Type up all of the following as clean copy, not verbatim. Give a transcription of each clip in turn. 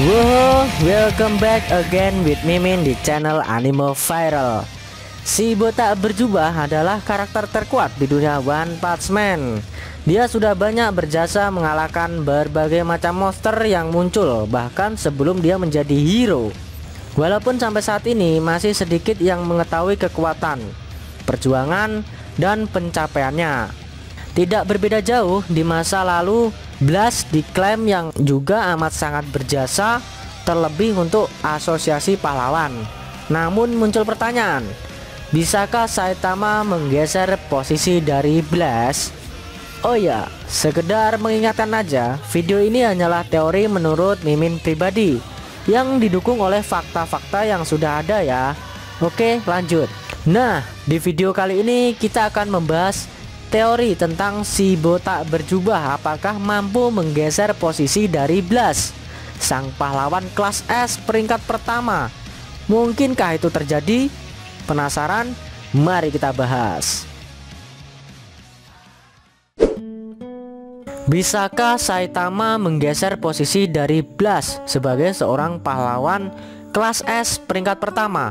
Wow, welcome back again with Mimin di channel Anime Viral. Si botak berjubah adalah karakter terkuat di dunia One Punch Man. Dia sudah banyak berjasa mengalahkan berbagai macam monster yang muncul bahkan sebelum dia menjadi hero. Walaupun sampai saat ini masih sedikit yang mengetahui kekuatan, perjuangan, dan pencapaiannya. Tidak berbeda jauh di masa lalu, Blast diklaim yang juga amat sangat berjasa, terlebih untuk asosiasi pahlawan. Namun muncul pertanyaan, bisakah Saitama menggeser posisi dari Blast? Oh ya, sekedar mengingatkan aja, video ini hanyalah teori menurut Mimin pribadi yang didukung oleh fakta-fakta yang sudah ada ya. Oke, lanjut. Nah, di video kali ini kita akan membahas teori tentang si botak berjubah apakah mampu menggeser posisi dari Blast, sang pahlawan kelas S peringkat pertama. Mungkinkah itu terjadi? Penasaran? Mari kita bahas. Bisakah Saitama menggeser posisi dari Blast sebagai seorang pahlawan kelas S peringkat pertama?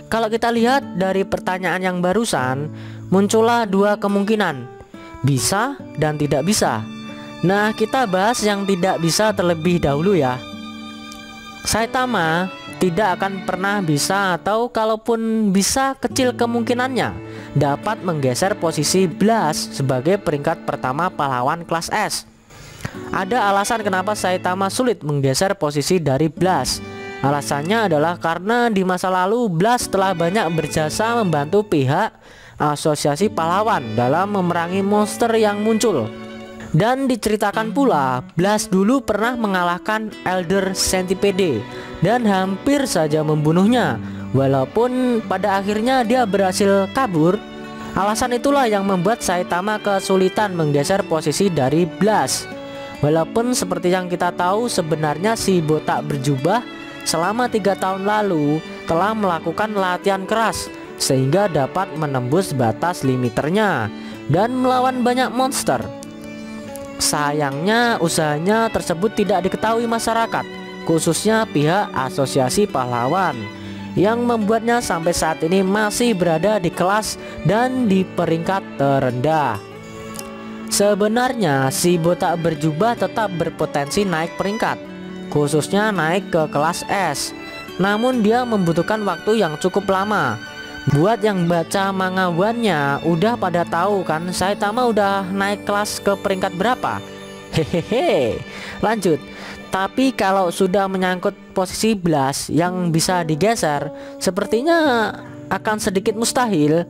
Kalau kita lihat dari pertanyaan yang barusan, muncullah dua kemungkinan, bisa dan tidak bisa. Nah, kita bahas yang tidak bisa terlebih dahulu ya. Saitama tidak akan pernah bisa, atau kalaupun bisa kecil kemungkinannya dapat menggeser posisi Blast sebagai peringkat pertama pahlawan kelas S. Ada alasan kenapa Saitama sulit menggeser posisi dari Blast. Alasannya adalah karena di masa lalu Blast telah banyak berjasa membantu pihak asosiasi pahlawan dalam memerangi monster yang muncul. Dan diceritakan pula, Blast dulu pernah mengalahkan Elder Centipede dan hampir saja membunuhnya, walaupun pada akhirnya dia berhasil kabur. Alasan itulah yang membuat Saitama kesulitan menggeser posisi dari Blast. Walaupun seperti yang kita tahu, sebenarnya si botak berjubah selama 3 tahun lalu telah melakukan latihan keras sehingga dapat menembus batas limiternya dan melawan banyak monster. Sayangnya usahanya tersebut tidak diketahui masyarakat, khususnya pihak asosiasi pahlawan, yang membuatnya sampai saat ini masih berada di kelas dan di peringkat terendah. Sebenarnya si botak berjubah tetap berpotensi naik peringkat, khususnya naik ke kelas S. Namun dia membutuhkan waktu yang cukup lama. Buat yang baca manga One-nya udah pada tahu kan Saitama udah naik kelas ke peringkat berapa? Hehehe. Lanjut. Tapi kalau sudah menyangkut posisi Blast yang bisa digeser, sepertinya akan sedikit mustahil.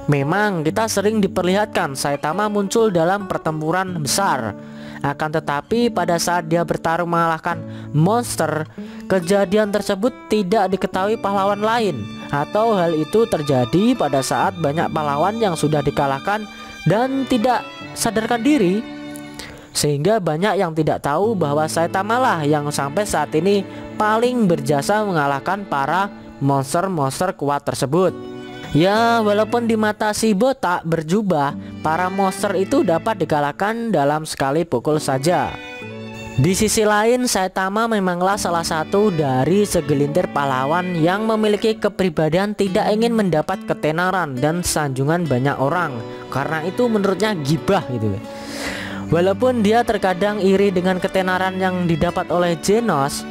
Memang kita sering diperlihatkan Saitama muncul dalam pertempuran besar. Akan tetapi pada saat dia bertarung mengalahkan monster, kejadian tersebut tidak diketahui pahlawan lain, atau hal itu terjadi pada saat banyak pahlawan yang sudah dikalahkan dan tidak sadarkan diri, sehingga banyak yang tidak tahu bahwa Saitama lah yang sampai saat ini paling berjasa mengalahkan para monster-monster kuat tersebut. Ya, walaupun di mata si botak berjubah, para monster itu dapat dikalahkan dalam sekali pukul saja. Di sisi lain, Saitama memanglah salah satu dari segelintir pahlawan yang memiliki kepribadian tidak ingin mendapat ketenaran dan sanjungan banyak orang. Karena itu menurutnya gibah gitu. Walaupun dia terkadang iri dengan ketenaran yang didapat oleh Genos,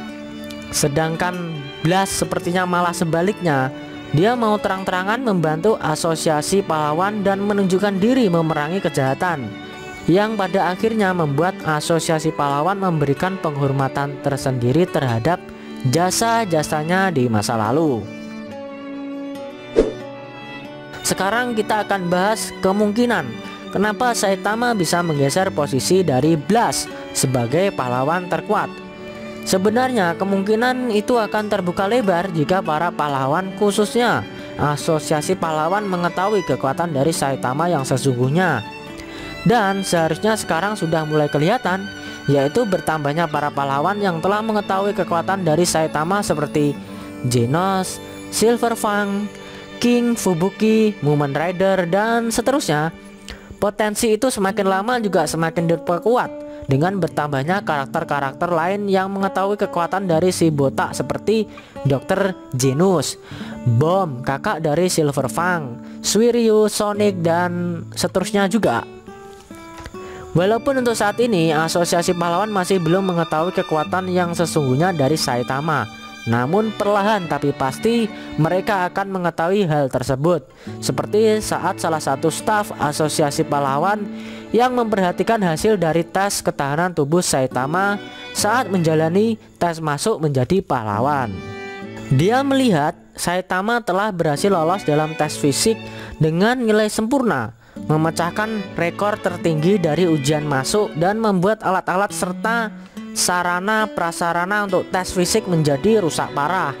sedangkan Blast sepertinya malah sebaliknya. Dia mau terang-terangan membantu asosiasi pahlawan dan menunjukkan diri memerangi kejahatan, yang pada akhirnya membuat asosiasi pahlawan memberikan penghormatan tersendiri terhadap jasa-jasanya di masa lalu. Sekarang kita akan bahas kemungkinan kenapa Saitama bisa menggeser posisi dari Blast sebagai pahlawan terkuat. Sebenarnya kemungkinan itu akan terbuka lebar jika para pahlawan, khususnya asosiasi pahlawan, mengetahui kekuatan dari Saitama yang sesungguhnya. Dan seharusnya sekarang sudah mulai kelihatan, yaitu bertambahnya para pahlawan yang telah mengetahui kekuatan dari Saitama seperti Genos, Silver Fang, King, Fubuki, Mumen Rider, dan seterusnya. Potensi itu semakin lama juga semakin diperkuat dengan bertambahnya karakter-karakter lain yang mengetahui kekuatan dari si botak seperti Dr. Genos, Bomb, kakak dari Silverfang, Suiryu, Sonic, dan seterusnya juga. Walaupun untuk saat ini asosiasi pahlawan masih belum mengetahui kekuatan yang sesungguhnya dari Saitama, namun perlahan tapi pasti mereka akan mengetahui hal tersebut. Seperti saat salah satu staf asosiasi pahlawan yang memperhatikan hasil dari tes ketahanan tubuh Saitama saat menjalani tes masuk menjadi pahlawan. Dia melihat Saitama telah berhasil lolos dalam tes fisik dengan nilai sempurna, memecahkan rekor tertinggi dari ujian masuk dan membuat alat-alat serta sarana prasarana untuk tes fisik menjadi rusak parah.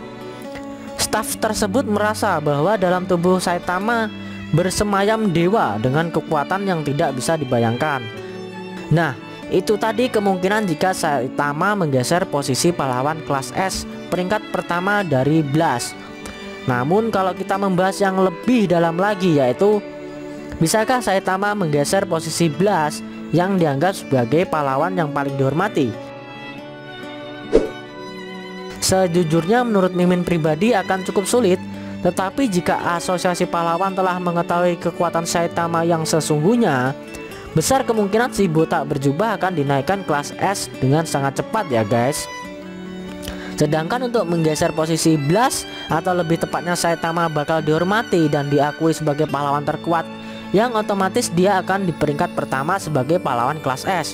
Staf tersebut merasa bahwa dalam tubuh Saitama bersemayam dewa dengan kekuatan yang tidak bisa dibayangkan. Nah, itu tadi kemungkinan jika Saitama menggeser posisi pahlawan kelas S peringkat pertama dari Blast. Namun kalau kita membahas yang lebih dalam lagi, yaitu bisakah Saitama menggeser posisi Blast yang dianggap sebagai pahlawan yang paling dihormati? Sejujurnya menurut Mimin pribadi akan cukup sulit. Tetapi jika asosiasi pahlawan telah mengetahui kekuatan Saitama yang sesungguhnya, besar kemungkinan si botak berjubah akan dinaikkan kelas S dengan sangat cepat ya guys. Sedangkan untuk menggeser posisi Blast, atau lebih tepatnya Saitama bakal dihormati dan diakui sebagai pahlawan terkuat, yang otomatis dia akan di peringkat pertama sebagai pahlawan kelas S,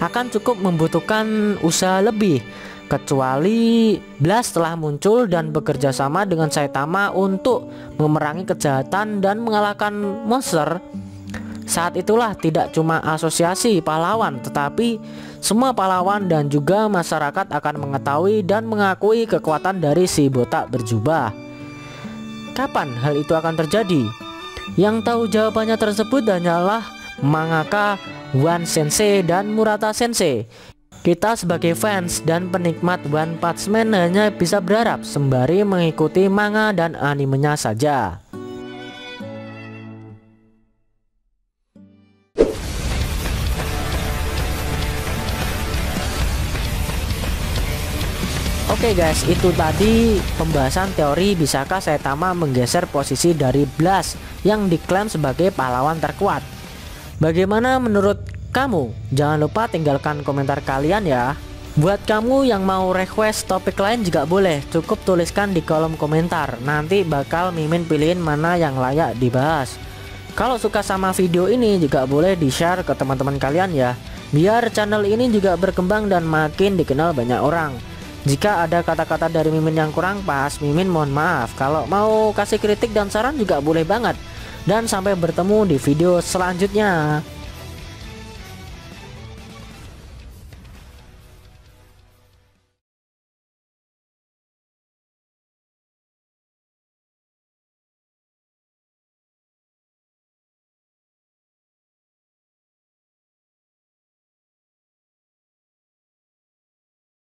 akan cukup membutuhkan usaha lebih. Kecuali Blast telah muncul dan bekerja sama dengan Saitama untuk memerangi kejahatan dan mengalahkan monster. Saat itulah tidak cuma asosiasi pahlawan, tetapi semua pahlawan dan juga masyarakat akan mengetahui dan mengakui kekuatan dari si botak berjubah. Kapan hal itu akan terjadi? Yang tahu jawabannya tersebut hanyalah mangaka One Sensei dan Murata Sensei. Kita sebagai fans dan penikmat One Punch Man hanya bisa berharap sembari mengikuti manga dan animenya saja. Oke guys, itu tadi pembahasan teori bisakah Saitama menggeser posisi dari Blast yang diklaim sebagai pahlawan terkuat. Bagaimana menurut kamu? Jangan lupa tinggalkan komentar kalian ya. Buat kamu yang mau request topik lain juga boleh, cukup tuliskan di kolom komentar. Nanti bakal Mimin pilihin mana yang layak dibahas. Kalau suka sama video ini juga boleh di share ke teman-teman kalian ya, biar channel ini juga berkembang dan makin dikenal banyak orang. Jika ada kata-kata dari Mimin yang kurang pas, Mimin mohon maaf. Kalau mau kasih kritik dan saran juga boleh banget. Dan sampai bertemu di video selanjutnya.